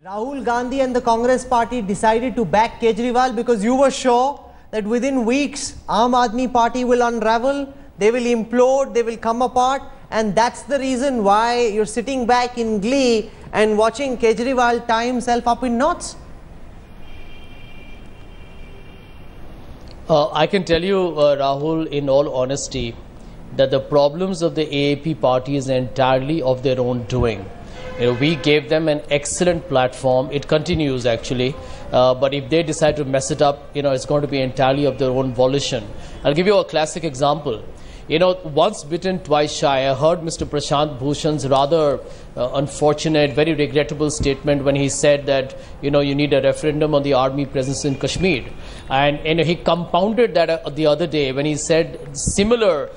Rahul Gandhi and the Congress party decided to back Kejriwal because you were sure that within weeks Aam Aadmi Party will unravel, they will implode, they will come apart, and that's the reason why you're sitting back in glee and watching Kejriwal tie himself up in knots. I can tell you, Rahul, in all honesty, that the problems of the AAP party is entirely of their own doing. We gave them an excellent platform. It continues actually, but if they decide to mess it up, it's going to be entirely of their own volition. I'll give you a classic example. Once bitten, twice shy. I heard Mr. Prashant Bhushan's rather unfortunate, very regrettable statement when he said that, you need a referendum on the army presence in Kashmir. And he compounded that the other day when he said similar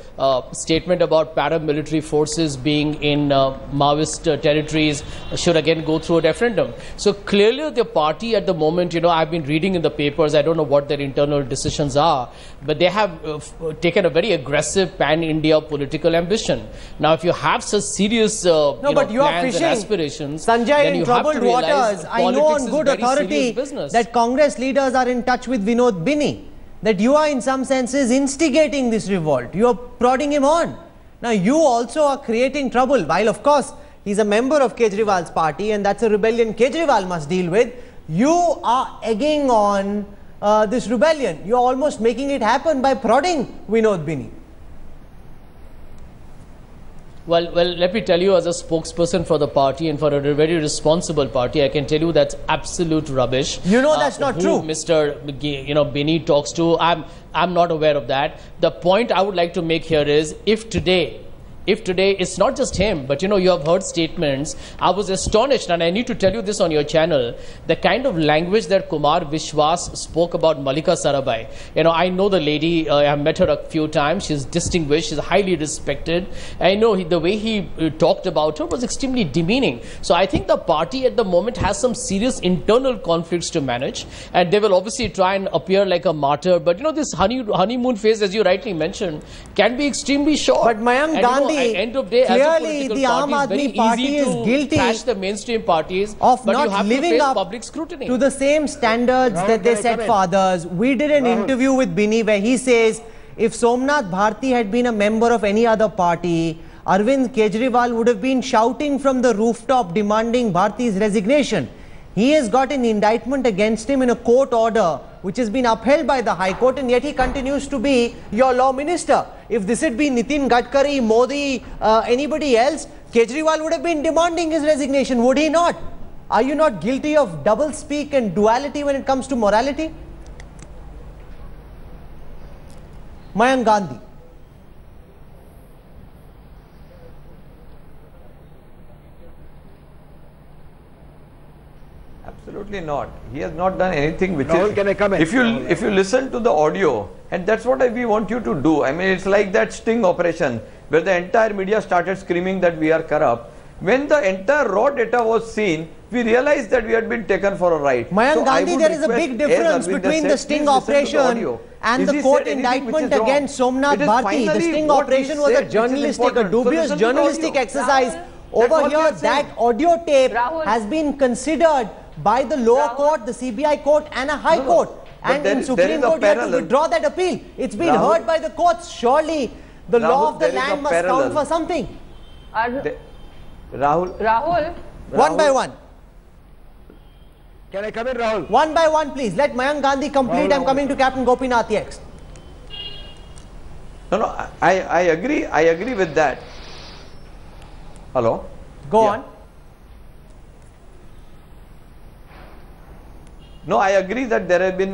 statement about paramilitary forces being in Maoist territories should again go through a referendum. So clearly the party at the moment, I've been reading in the papers, I don't know what their internal decisions are, but they have taken a very aggressive pan-India political ambition. Now, if you have such serious plans and aspirations, Sanjay, then in you have to troubled realize waters, I know on good authority that Congress leaders are in touch with Vinod Bini, that you are in some senses instigating this revolt. You are prodding him on. Now, you also are creating trouble. While, of course, he's a member of Kejriwal's party and that's a rebellion Kejriwal must deal with, you are egging on this rebellion. You are almost making it happen by prodding Vinod Bini. Well, let me tell you, as a spokesperson for the party and for a very responsible party, I can tell you that's absolute rubbish. That's not true. Mr. Bini talks to, I'm not aware of that. The point I would like to make here is, if today it's not just him, but you have heard statements. I was astonished, and I need to tell you this on your channel, the kind of language that Kumar Vishwas spoke about Malika Sarabhai. I know the lady, I have met her a few times. She's distinguished, she's highly respected. I know the way he talked about her was extremely demeaning. So I think the party at the moment has some serious internal conflicts to manage, and they will obviously try and appear like a martyr. But this honeymoon phase, as you rightly mentioned, can be extremely short. But Mayank Gandhi, at the end of the day, clearly the Aam Aadmi Party is guilty trash the mainstream parties of not living up public scrutiny to the same standards that they set for others. We did an interview with Bini where he says if Somnath Bharti had been a member of any other party, Arvind Kejriwal would have been shouting from the rooftop demanding Bharti's resignation. He has got an indictment against him in a court order which has been upheld by the High Court, and yet he continues to be your law minister. If this had been Nitin Gadkari, Modi, anybody else, Kejriwal would have been demanding his resignation, would he not? Are you not guilty of double speak and duality when it comes to morality? Mayank Gandhi. Absolutely not. He has not done anything which Rahul, is... can I come in? If you listen to the audio, and that's what we want you to do. I mean, it's like that sting operation where the entire media started screaming that we are corrupt. When the entire raw data was seen, we realized that we had been taken for a ride. Mayank Gandhi, there is a big difference between the sting operation and the court indictment against Somnath Bharti. The sting operation was a journalistic, a dubious journalistic exercise. Over here, that audio tape has been considered by the lower court, the CBI court and a high court. And in Supreme Court, you have to withdraw that appeal. It's been heard by the courts. Surely, the law of the land must count for something. Rahul. One by one. Can I come in, Rahul? One by one, please. Let Mayank Gandhi complete. I'm coming to Captain Gopinath next. No, I agree with that. Hello? Go on. No, I agree that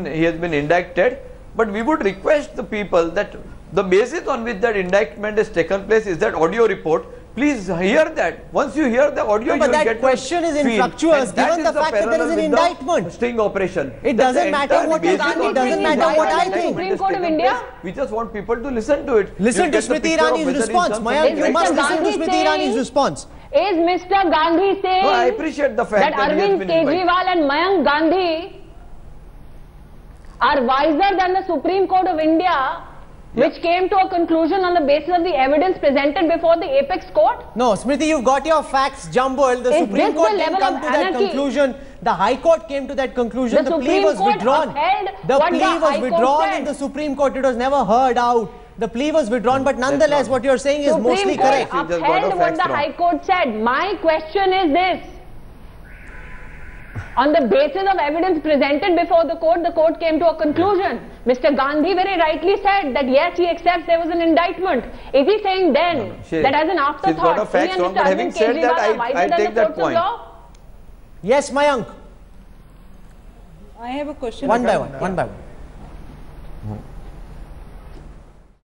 he has been indicted, but we would request the people that the basis on which that indictment has taken place is that audio report. Please hear that. Once you hear the audio, but that question is infructuous given the fact that there is an indictment. Sting operation. It doesn't matter what you think. It doesn't matter what I think. Supreme Court of India. We just want people to listen to it. Listen to Smriti Irani's response. Mayank, you must listen to Smriti Irani's response. Is Mr. Gandhi saying I appreciate the fact that Arvind Kejriwal and Mayank Gandhi are wiser than the Supreme Court of India which came to a conclusion on the basis of the evidence presented before the apex court? No, Smriti, you've got your facts jumbled. The Is Supreme this Court the didn't level come of to that anarchy? conclusion. The High Court came to that conclusion. The The plea Supreme was Court withdrawn. upheld The what plea the was High Court withdrawn said. in the Supreme Court. It was never heard out. The plea was withdrawn, but nonetheless, what you're saying is mostly Supreme Court correct. You just got upheld the what facts the wrong. High Court said. My question is this. On the basis of evidence presented before the court came to a conclusion. Mr. Gandhi very rightly said that yes, he accepts there was an indictment. Is he saying then that as an She's got her afterthought, he facts and wrong, Mr. but having Arvind said Kejriwal that, are wiser I than take the that courts of point. law? Yes, Mayank. I have a question. One by one.